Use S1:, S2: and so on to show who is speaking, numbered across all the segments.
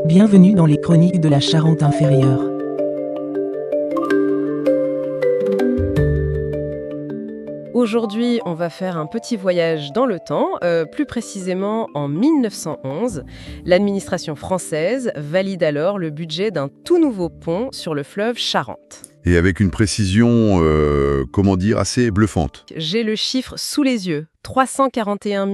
S1: Bienvenue dans les chroniques de la Charente-Inférieure.
S2: Aujourd'hui, on va faire un petit voyage dans le temps, plus précisément en 1911. L'administration française valide alors le budget d'un tout nouveau pont sur le fleuve Charente.
S3: Et avec une précision, assez bluffante.
S2: J'ai le chiffre sous les yeux, 341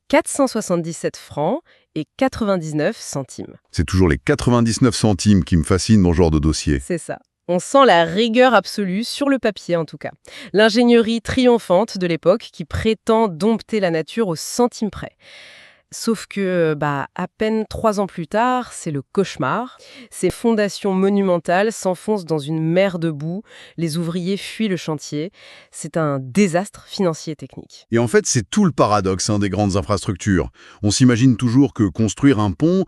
S2: 477 francs et 99 centimes.
S3: C'est toujours les 99 centimes qui me fascinent dans ce genre de dossier.
S2: C'est ça. On sent la rigueur absolue, sur le papier en tout cas. L'ingénierie triomphante de l'époque qui prétend dompter la nature au centime près. Sauf que, à peine 3 ans plus tard, c'est le cauchemar. Ces fondations monumentales s'enfoncent dans une mer de boue. Les ouvriers fuient le chantier. C'est un désastre financier et technique.
S3: Et en fait, c'est tout le paradoxe des grandes infrastructures. On s'imagine toujours que construire un pont,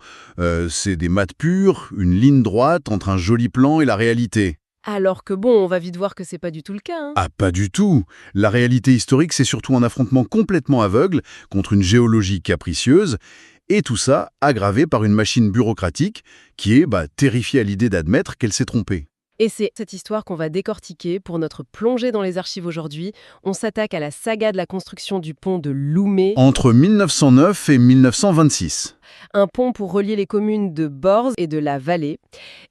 S3: c'est des maths pures, une ligne droite entre un joli plan et la réalité.
S2: Alors que on va vite voir que c'est pas du tout le cas.
S3: Ah, pas du tout. La réalité historique, c'est surtout un affrontement complètement aveugle contre une géologie capricieuse, et tout ça aggravé par une machine bureaucratique qui est terrifiée à l'idée d'admettre qu'elle s'est trompée.
S2: Et c'est cette histoire qu'on va décortiquer pour notre plongée dans les archives aujourd'hui. On s'attaque à la saga de la construction du pont de Loumet.
S3: Entre 1909 et 1926.
S2: Un pont pour relier les communes de Borz et de la Vallée.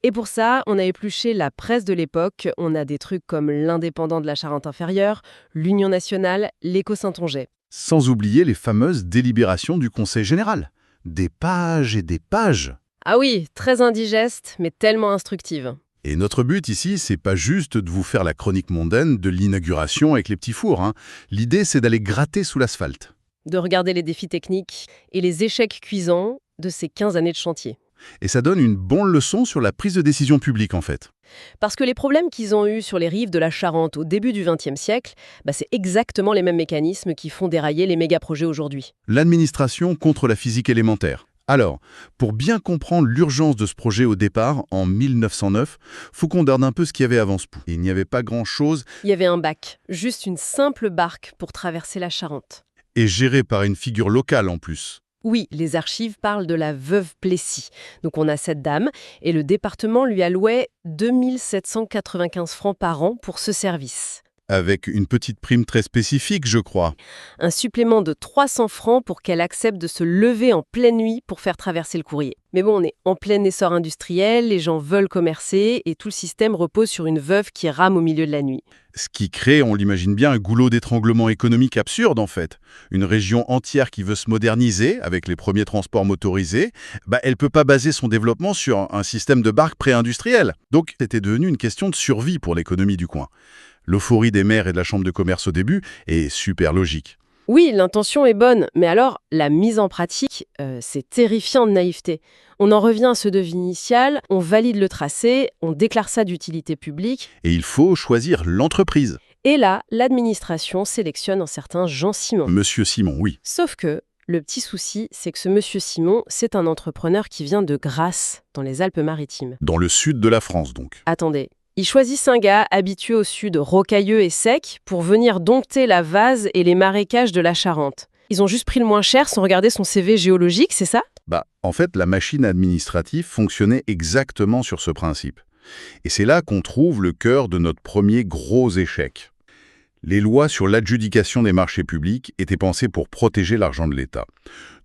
S2: Et pour ça, on a épluché la presse de l'époque. On a des trucs comme l'Indépendant de la Charente-Inférieure, l'Union nationale, l'Écho-Saintongeais.
S3: Sans oublier les fameuses délibérations du Conseil général. Des pages et des pages.
S2: Ah oui, très indigeste, mais tellement instructive.
S3: Et notre but ici, c'est pas juste de vous faire la chronique mondaine de l'inauguration avec les petits fours. L'idée, c'est d'aller gratter sous l'asphalte.
S2: De regarder les défis techniques et les échecs cuisants de ces 15 années de chantier.
S3: Et ça donne une bonne leçon sur la prise de décision publique, en fait.
S2: Parce que les problèmes qu'ils ont eus sur les rives de la Charente au début du XXe siècle, c'est exactement les mêmes mécanismes qui font dérailler les méga-projets aujourd'hui.
S3: L'administration contre la physique élémentaire. Alors, pour bien comprendre l'urgence de ce projet au départ, en 1909, faut qu'on regarde un peu ce qu'il y avait avant ce pont. Et il n'y avait pas grand-chose.
S2: Il y avait un bac, juste une simple barque pour traverser la Charente.
S3: Et géré par une figure locale en plus.
S2: Oui, les archives parlent de la veuve Plessis. Donc on a cette dame, et le département lui allouait 2 795 francs par an pour ce service.
S3: Avec une petite prime très spécifique, je crois.
S2: Un supplément de 300 francs pour qu'elle accepte de se lever en pleine nuit pour faire traverser le courrier. Mais on est en plein essor industriel, les gens veulent commercer, et tout le système repose sur une veuve qui rame au milieu de la nuit.
S3: Ce qui crée, on l'imagine bien, un goulot d'étranglement économique absurde en fait. Une région entière qui veut se moderniser avec les premiers transports motorisés, elle ne peut pas baser son développement sur un système de barques pré-industriel. Donc c'était devenu une question de survie pour l'économie du coin. L'euphorie des maires et de la chambre de commerce au début est super logique.
S2: Oui, l'intention est bonne, mais alors la mise en pratique, c'est terrifiant de naïveté. On en revient à ce devis initial, on valide le tracé, on déclare ça d'utilité publique.
S3: Et il faut choisir l'entreprise.
S2: Et là, l'administration sélectionne un certain Jean Simon.
S3: Monsieur Simon, oui.
S2: Sauf que le petit souci, c'est que ce monsieur Simon, c'est un entrepreneur qui vient de Grasse, dans les Alpes-Maritimes.
S3: Dans le sud de la France, donc.
S2: Attendez. Ils choisissent un gars habitué au sud rocailleux et sec pour venir dompter la vase et les marécages de la Charente. Ils ont juste pris le moins cher sans regarder son CV géologique, c'est ça ?
S3: En fait, la machine administrative fonctionnait exactement sur ce principe. Et c'est là qu'on trouve le cœur de notre premier gros échec. Les lois sur l'adjudication des marchés publics étaient pensées pour protéger l'argent de l'État.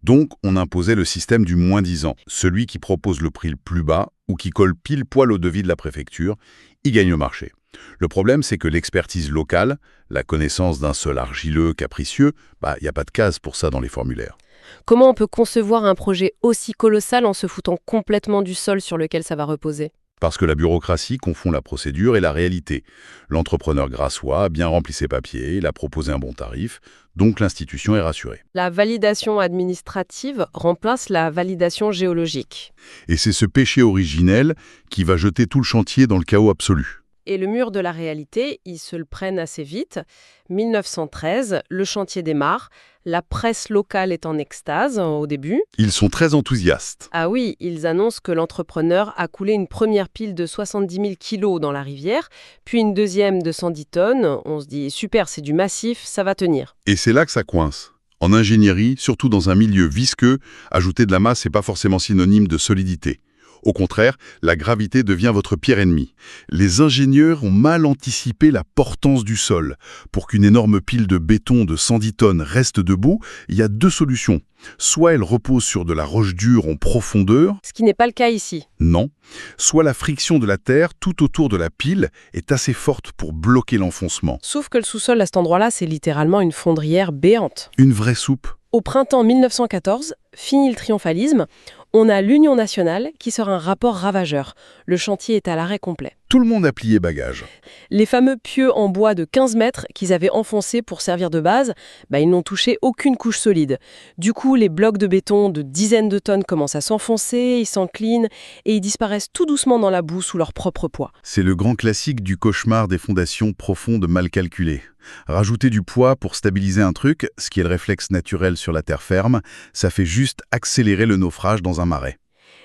S3: Donc, on imposait le système du moins-disant. Celui qui propose le prix le plus bas ou qui colle pile poil au devis de la préfecture, il gagne au marché. Le problème, c'est que l'expertise locale, la connaissance d'un sol argileux capricieux, il n'y a pas de case pour ça dans les formulaires.
S2: Comment on peut concevoir un projet aussi colossal en se foutant complètement du sol sur lequel ça va reposer ?
S3: Parce que la bureaucratie confond la procédure et la réalité. L'entrepreneur grassois a bien rempli ses papiers, il a proposé un bon tarif, donc l'institution est rassurée.
S2: La validation administrative remplace la validation géologique.
S3: Et c'est ce péché originel qui va jeter tout le chantier dans le chaos absolu.
S2: Et le mur de la réalité, ils se le prennent assez vite. 1913, le chantier démarre. La presse locale est en extase au début.
S3: Ils sont très enthousiastes.
S2: Ah oui, ils annoncent que l'entrepreneur a coulé une première pile de 70 000 kilos dans la rivière, puis une deuxième de 110 tonnes. On se dit, super, c'est du massif, ça va tenir.
S3: Et c'est là que ça coince. En ingénierie, surtout dans un milieu visqueux, ajouter de la masse n'est pas forcément synonyme de solidité. Au contraire, la gravité devient votre pire ennemi. Les ingénieurs ont mal anticipé la portance du sol. Pour qu'une énorme pile de béton de 110 tonnes reste debout, il y a deux solutions. Soit elle repose sur de la roche dure en profondeur,
S2: Ce qui n'est pas le cas ici.
S3: non. Soit la friction de la terre tout autour de la pile est assez forte pour bloquer l'enfoncement.
S2: Sauf que le sous-sol à cet endroit-là, c'est littéralement une fondrière béante.
S3: Une vraie soupe.
S2: Au printemps 1914, fini le triomphalisme, on a l'Union nationale qui sort un rapport ravageur. Le chantier est à l'arrêt complet.
S3: Tout le monde a plié bagage.
S2: Les fameux pieux en bois de 15 mètres qu'ils avaient enfoncés pour servir de base, ils n'ont touché aucune couche solide. Du coup, les blocs de béton de dizaines de tonnes commencent à s'enfoncer, ils s'enclinent et ils disparaissent tout doucement dans la boue sous leur propre poids.
S3: C'est le grand classique du cauchemar des fondations profondes mal calculées. Rajouter du poids pour stabiliser un truc, ce qui est le réflexe naturel sur la terre ferme, ça fait juste accélérer le naufrage dans un marais.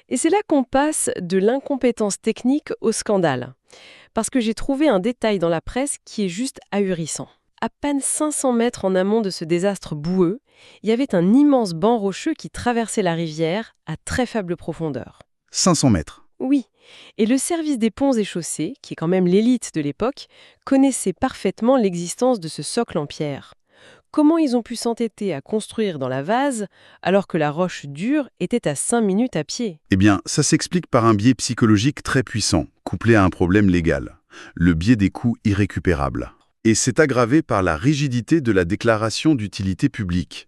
S2: Et c'est là qu'on passe de l'incompétence technique au scandale. Parce que j'ai trouvé un détail dans la presse qui est juste ahurissant. À peine 500 mètres en amont de ce désastre boueux, il y avait un immense banc rocheux qui traversait la rivière à très faible profondeur.
S3: 500 mètres.
S2: Oui, et le service des ponts et chaussées, qui est quand même l'élite de l'époque, connaissait parfaitement l'existence de ce socle en pierre. Comment ils ont pu s'entêter à construire dans la vase alors que la roche dure était à 5 minutes à pied?
S3: Eh bien, ça s'explique par un biais psychologique très puissant, couplé à un problème légal. Le biais des coûts irrécupérables. Et c'est aggravé par la rigidité de la déclaration d'utilité publique.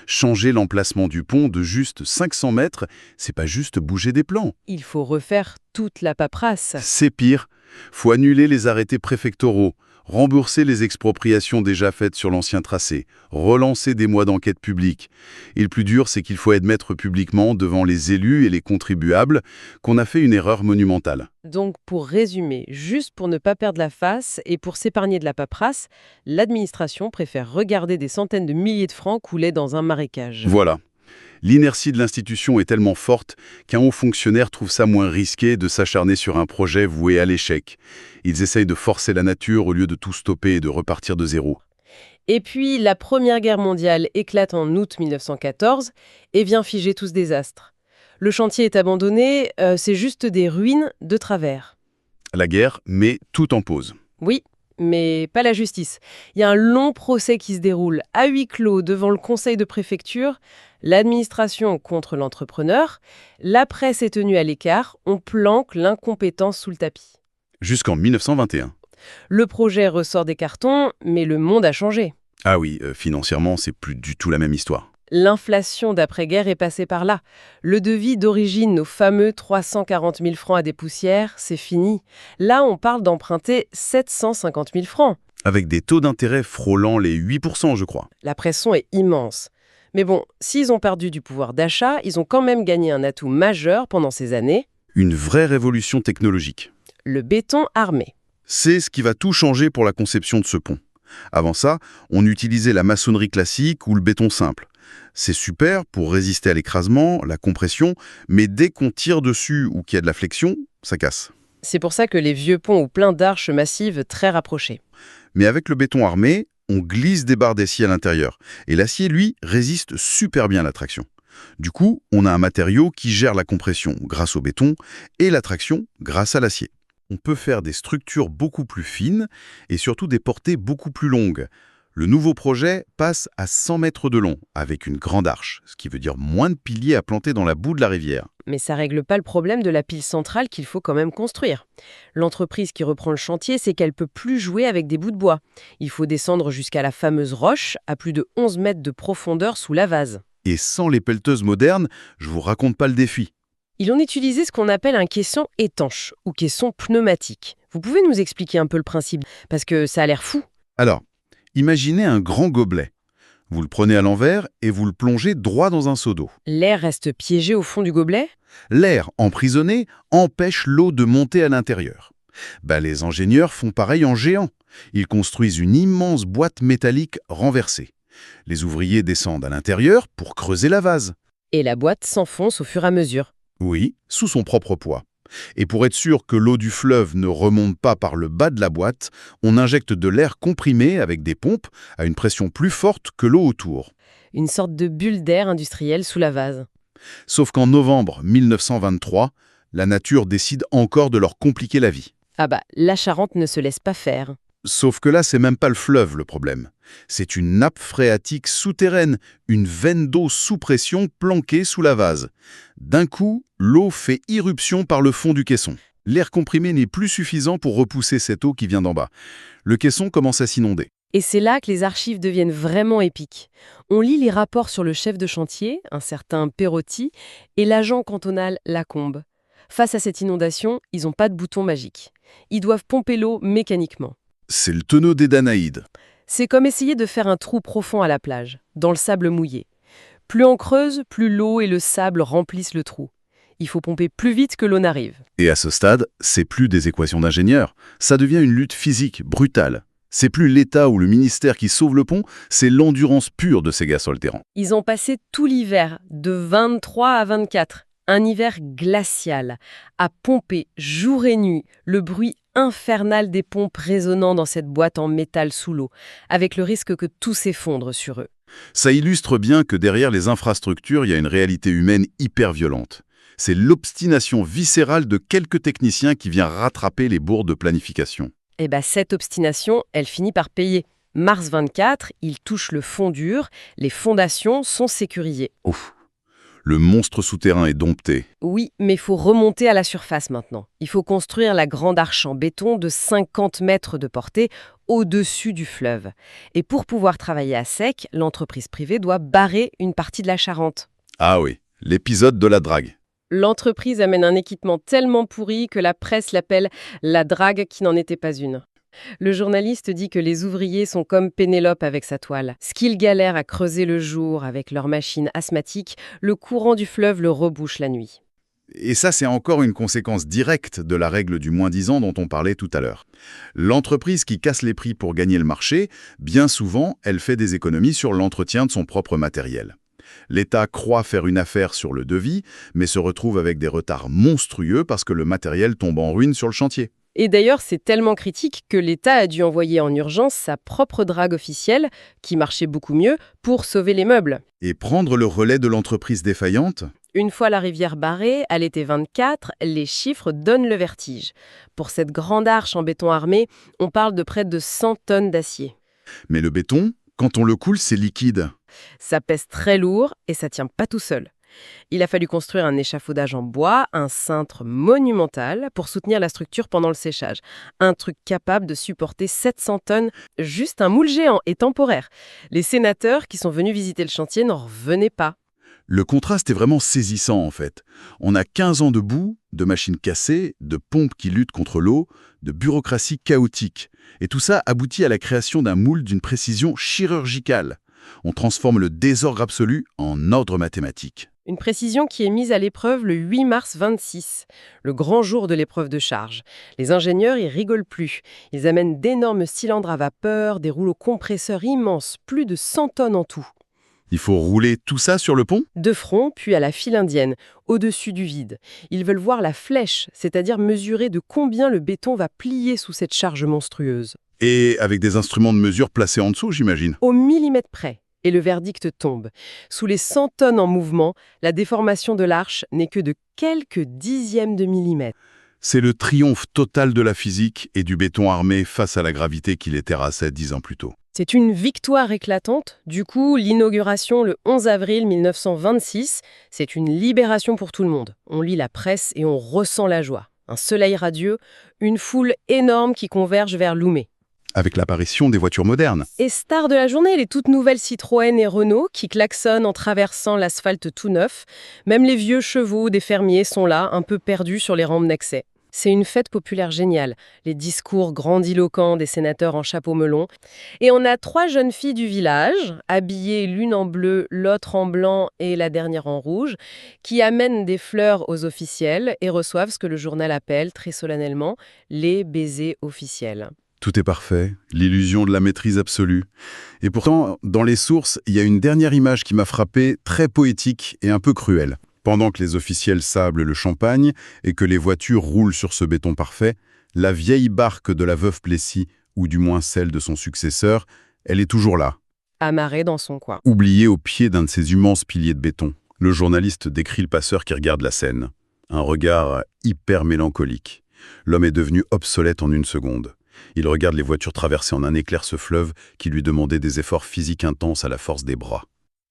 S3: Changer l'emplacement du pont de juste 500 mètres, c'est pas juste bouger des plans.
S2: Il faut refaire toute la paperasse.
S3: C'est pire. Faut annuler les arrêtés préfectoraux, rembourser les expropriations déjà faites sur l'ancien tracé, relancer des mois d'enquête publique. Et le plus dur, c'est qu'il faut admettre publiquement devant les élus et les contribuables qu'on a fait une erreur monumentale.
S2: Donc, pour résumer, juste pour ne pas perdre la face et pour s'épargner de la paperasse, l'administration préfère regarder des centaines de milliers de francs couler dans un marécage.
S3: Voilà. L'inertie de l'institution est tellement forte qu'un haut fonctionnaire trouve ça moins risqué de s'acharner sur un projet voué à l'échec. Ils essayent de forcer la nature au lieu de tout stopper et de repartir de zéro.
S2: Et puis, la Première Guerre mondiale éclate en août 1914 et vient figer tout ce désastre. Le chantier est abandonné, c'est juste des ruines de travers.
S3: La guerre met tout en pause.
S2: Oui, mais pas la justice. Il y a un long procès qui se déroule à huis clos devant le conseil de préfecture, l'administration contre l'entrepreneur, la presse est tenue à l'écart, on planque l'incompétence sous le tapis.
S3: Jusqu'en 1921.
S2: Le projet ressort des cartons, mais le monde a changé.
S3: Ah oui, financièrement, c'est plus du tout la même histoire.
S2: L'inflation d'après-guerre est passée par là. Le devis d'origine, nos fameux 340 000 francs à des poussières, c'est fini. Là, on parle d'emprunter 750 000 francs.
S3: Avec des taux d'intérêt frôlant les 8%, je crois.
S2: La pression est immense. Mais bon, s'ils ont perdu du pouvoir d'achat, ils ont quand même gagné un atout majeur pendant ces années.
S3: Une vraie révolution technologique.
S2: Le béton armé.
S3: C'est ce qui va tout changer pour la conception de ce pont. Avant ça, on utilisait la maçonnerie classique ou le béton simple. C'est super pour résister à l'écrasement, la compression, mais dès qu'on tire dessus ou qu'il y a de la flexion, ça casse.
S2: C'est pour ça que les vieux ponts ont plein d'arches massives très rapprochées.
S3: Mais avec le béton armé, on glisse des barres d'acier à l'intérieur. Et l'acier, lui, résiste super bien à la traction. Du coup, on a un matériau qui gère la compression grâce au béton et la traction grâce à l'acier. On peut faire des structures beaucoup plus fines et surtout des portées beaucoup plus longues. Le nouveau projet passe à 100 mètres de long, avec une grande arche, ce qui veut dire moins de piliers à planter dans la boue de la rivière.
S2: Mais ça règle pas le problème de la pile centrale qu'il faut quand même construire. L'entreprise qui reprend le chantier, c'est qu'elle peut plus jouer avec des bouts de bois. Il faut descendre jusqu'à la fameuse roche, à plus de 11 mètres de profondeur sous la vase.
S3: Et sans les pelleteuses modernes, je vous raconte pas le défi.
S2: Ils ont utilisé ce qu'on appelle un caisson étanche, ou caisson pneumatique. Vous pouvez nous expliquer un peu le principe, parce que ça a l'air fou.
S3: Alors, imaginez un grand gobelet. Vous le prenez à l'envers et vous le plongez droit dans un seau d'eau.
S2: L'air reste piégé au fond du gobelet?
S3: L'air emprisonné empêche l'eau de monter à l'intérieur. Les ingénieurs font pareil en géant. Ils construisent une immense boîte métallique renversée. Les ouvriers descendent à l'intérieur pour creuser la vase.
S2: Et la boîte s'enfonce au fur et à mesure.
S3: Oui, sous son propre poids. Et pour être sûr que l'eau du fleuve ne remonte pas par le bas de la boîte, on injecte de l'air comprimé avec des pompes à une pression plus forte que l'eau autour.
S2: Une sorte de bulle d'air industrielle sous la vase.
S3: Sauf qu'en novembre 1923, La nature décide encore de leur compliquer la vie.
S2: Ah bah, la Charente ne se laisse pas faire.
S3: Sauf que là, c'est même pas le fleuve le problème. C'est une nappe phréatique souterraine, une veine d'eau sous pression planquée sous la vase. D'un coup, l'eau fait irruption par le fond du caisson. L'air comprimé n'est plus suffisant pour repousser cette eau qui vient d'en bas. Le caisson commence à s'inonder.
S2: Et c'est là que les archives deviennent vraiment épiques. On lit les rapports sur le chef de chantier, un certain Perotti, et l'agent cantonal Lacombe. Face à cette inondation, ils n'ont pas de bouton magique. Ils doivent pomper l'eau mécaniquement.
S3: C'est le tonneau des Danaïdes.
S2: C'est comme essayer de faire un trou profond à la plage, dans le sable mouillé. Plus on creuse, plus l'eau et le sable remplissent le trou. Il faut pomper plus vite que l'eau n'arrive.
S3: Et à ce stade, c'est plus des équations d'ingénieurs. Ça devient une lutte physique, brutale. C'est plus l'État ou le ministère qui sauve le pont, c'est l'endurance pure de ces gars sur le terrain.
S2: Ils ont passé tout l'hiver, de 23 à 24. Un hiver glacial, à pomper jour et nuit, le bruit infernal des pompes résonnant dans cette boîte en métal sous l'eau, avec le risque que tout s'effondre sur eux.
S3: Ça illustre bien que derrière les infrastructures, il y a une réalité humaine hyper violente. C'est l'obstination viscérale de quelques techniciens qui vient rattraper les bourres de planification.
S2: Et bien cette obstination, elle finit par payer. Mars 24, il touche le fond dur, les fondations sont sécurisées.
S3: Ouf. Le monstre souterrain est dompté.
S2: Oui, mais il faut remonter à la surface maintenant. Il faut construire la grande arche en béton de 50 mètres de portée au-dessus du fleuve. Et pour pouvoir travailler à sec, l'entreprise privée doit barrer une partie de la Charente.
S3: Ah oui, l'épisode de la drague.
S2: L'entreprise amène un équipement tellement pourri que la presse l'appelle la drague qui n'en était pas une. Le journaliste dit que les ouvriers sont comme Pénélope avec sa toile. Ce qu'ils galèrent à creuser le jour avec leurs machines asthmatiques, le courant du fleuve le rebouche la nuit.
S3: Et ça, c'est encore une conséquence directe de la règle du moins-disant dont on parlait tout à l'heure. L'entreprise qui casse les prix pour gagner le marché, bien souvent, elle fait des économies sur l'entretien de son propre matériel. L'État croit faire une affaire sur le devis, mais se retrouve avec des retards monstrueux parce que le matériel tombe en ruine sur le chantier.
S2: Et d'ailleurs, c'est tellement critique que l'État a dû envoyer en urgence sa propre drague officielle, qui marchait beaucoup mieux, pour sauver les meubles.
S3: Et prendre le relais de l'entreprise défaillante ?
S2: Une fois la rivière barrée, à l'été 24, les chiffres donnent le vertige. Pour cette grande arche en béton armé, on parle de près de 100 tonnes d'acier.
S3: Mais le béton, quand on le coule, c'est liquide.
S2: Ça pèse très lourd et ça tient pas tout seul. Il a fallu construire un échafaudage en bois, un cintre monumental pour soutenir la structure pendant le séchage. Un truc capable de supporter 700 tonnes, juste un moule géant et temporaire. Les sénateurs qui sont venus visiter le chantier n'en revenaient pas.
S3: Le contraste est vraiment saisissant en fait. On a 15 ans de boue, de machines cassées, de pompes qui luttent contre l'eau, de bureaucratie chaotique. Et tout ça aboutit à la création d'un moule d'une précision chirurgicale. On transforme le désordre absolu en ordre mathématique.
S2: Une précision qui est mise à l'épreuve le 8 mars 26, le grand jour de l'épreuve de charge. Les ingénieurs y rigolent plus. Ils amènent d'énormes cylindres à vapeur, des rouleaux compresseurs immenses, plus de 100 tonnes en tout.
S3: Il faut rouler tout ça sur le pont ?
S2: De front, puis à la file indienne, au-dessus du vide. Ils veulent voir la flèche, c'est-à-dire mesurer de combien le béton va plier sous cette charge monstrueuse.
S3: Et avec des instruments de mesure placés en dessous, j'imagine.
S2: Au millimètre près. Et le verdict tombe. Sous les 100 tonnes en mouvement, la déformation de l'arche n'est que de quelques dixièmes de millimètre.
S3: C'est le triomphe total de la physique et du béton armé face à la gravité qui les terrassait 10 ans plus tôt.
S2: C'est une victoire éclatante. Du coup, l'inauguration le 11 avril 1926, c'est une libération pour tout le monde. On lit la presse et on ressent la joie. Un soleil radieux, une foule énorme qui converge vers Loumet.
S3: Avec l'apparition des voitures modernes.
S2: Et star de la journée, les toutes nouvelles Citroën et Renault qui klaxonnent en traversant l'asphalte tout neuf. Même les vieux chevaux des fermiers sont là, un peu perdus sur les rampes d'accès. C'est une fête populaire géniale, les discours grandiloquents des sénateurs en chapeau melon. Et on a 3 jeunes filles du village, habillées l'une en bleu, l'autre en blanc et la dernière en rouge, qui amènent des fleurs aux officiels et reçoivent ce que le journal appelle très solennellement les baisers officiels.
S3: Tout est parfait, l'illusion de la maîtrise absolue. Et pourtant, dans les sources, il y a une dernière image qui m'a frappé, très poétique et un peu cruelle. Pendant que les officiels sablent le champagne et que les voitures roulent sur ce béton parfait, la vieille barque de la veuve Plessis, ou du moins celle de son successeur, elle est toujours là.
S2: Amarrée dans son coin.
S3: Oubliée au pied d'un de ces immenses piliers de béton. Le journaliste décrit le passeur qui regarde la scène. Un regard hyper mélancolique. L'homme est devenu obsolète en une seconde. Il regarde les voitures traverser en un éclair ce fleuve qui lui demandait des efforts physiques intenses à la force des bras.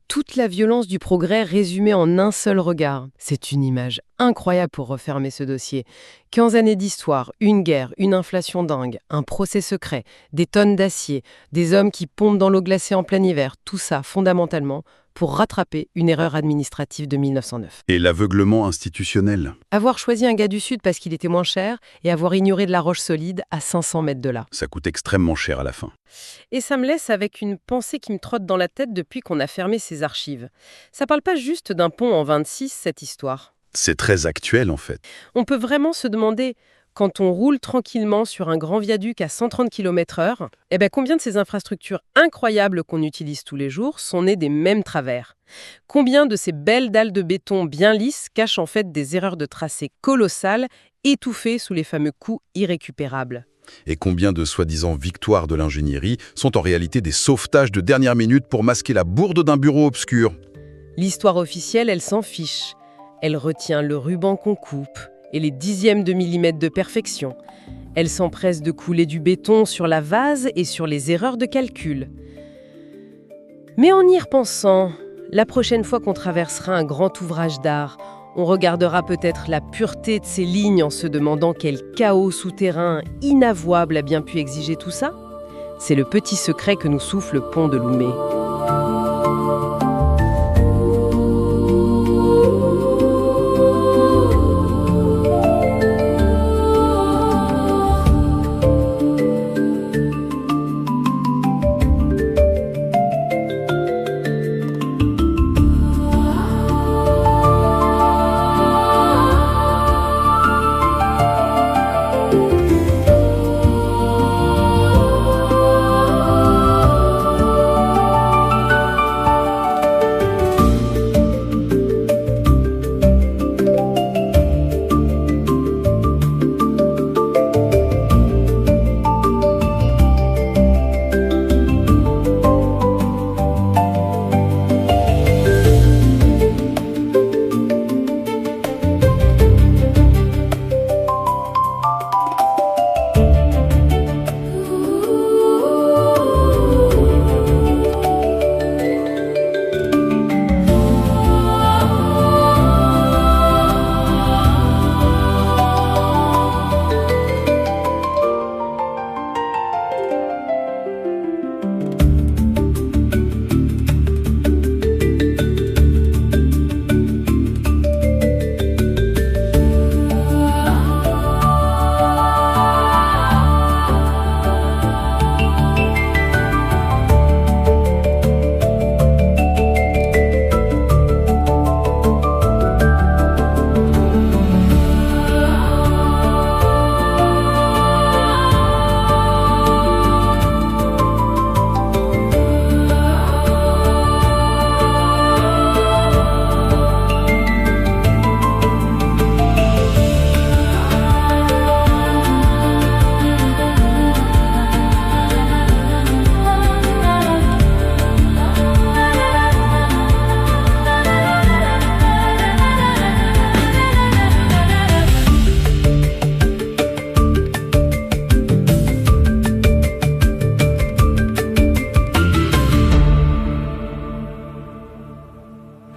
S2: Toute la violence du progrès résumée en un seul regard. C'est une image incroyable pour refermer ce dossier. 15 années d'histoire, une guerre, une inflation dingue, un procès secret, des tonnes d'acier, des hommes qui pompent dans l'eau glacée en plein hiver, tout ça fondamentalement pour rattraper une erreur administrative de 1909.
S3: Et l'aveuglement institutionnel.
S2: Avoir choisi un gars du Sud parce qu'il était moins cher et avoir ignoré de la roche solide à 500 mètres de là.
S3: Ça coûte extrêmement cher à la fin.
S2: Et ça me laisse avec une pensée qui me trotte dans la tête depuis qu'on a fermé ces archives. Ça parle pas juste d'un pont en 26, cette histoire.
S3: C'est très actuel en fait.
S2: On peut vraiment se demander, quand on roule tranquillement sur un grand viaduc à 130 km/h, combien de ces infrastructures incroyables qu'on utilise tous les jours sont nées des mêmes travers? Combien de ces belles dalles de béton bien lisses cachent en fait des erreurs de tracé colossales, étouffées sous les fameux coûts irrécupérables?
S3: Et combien de soi-disant victoires de l'ingénierie sont en réalité des sauvetages de dernière minute pour masquer la bourde d'un bureau obscur?
S2: L'histoire officielle, elle s'en fiche. Elle retient le ruban qu'on coupe et les dixièmes de millimètre de perfection. Elle s'empresse de couler du béton sur la vase et sur les erreurs de calcul. Mais en y repensant, la prochaine fois qu'on traversera un grand ouvrage d'art, on regardera peut-être la pureté de ces lignes en se demandant quel chaos souterrain inavouable a bien pu exiger tout ça. C'est le petit secret que nous souffle le pont de Loumet.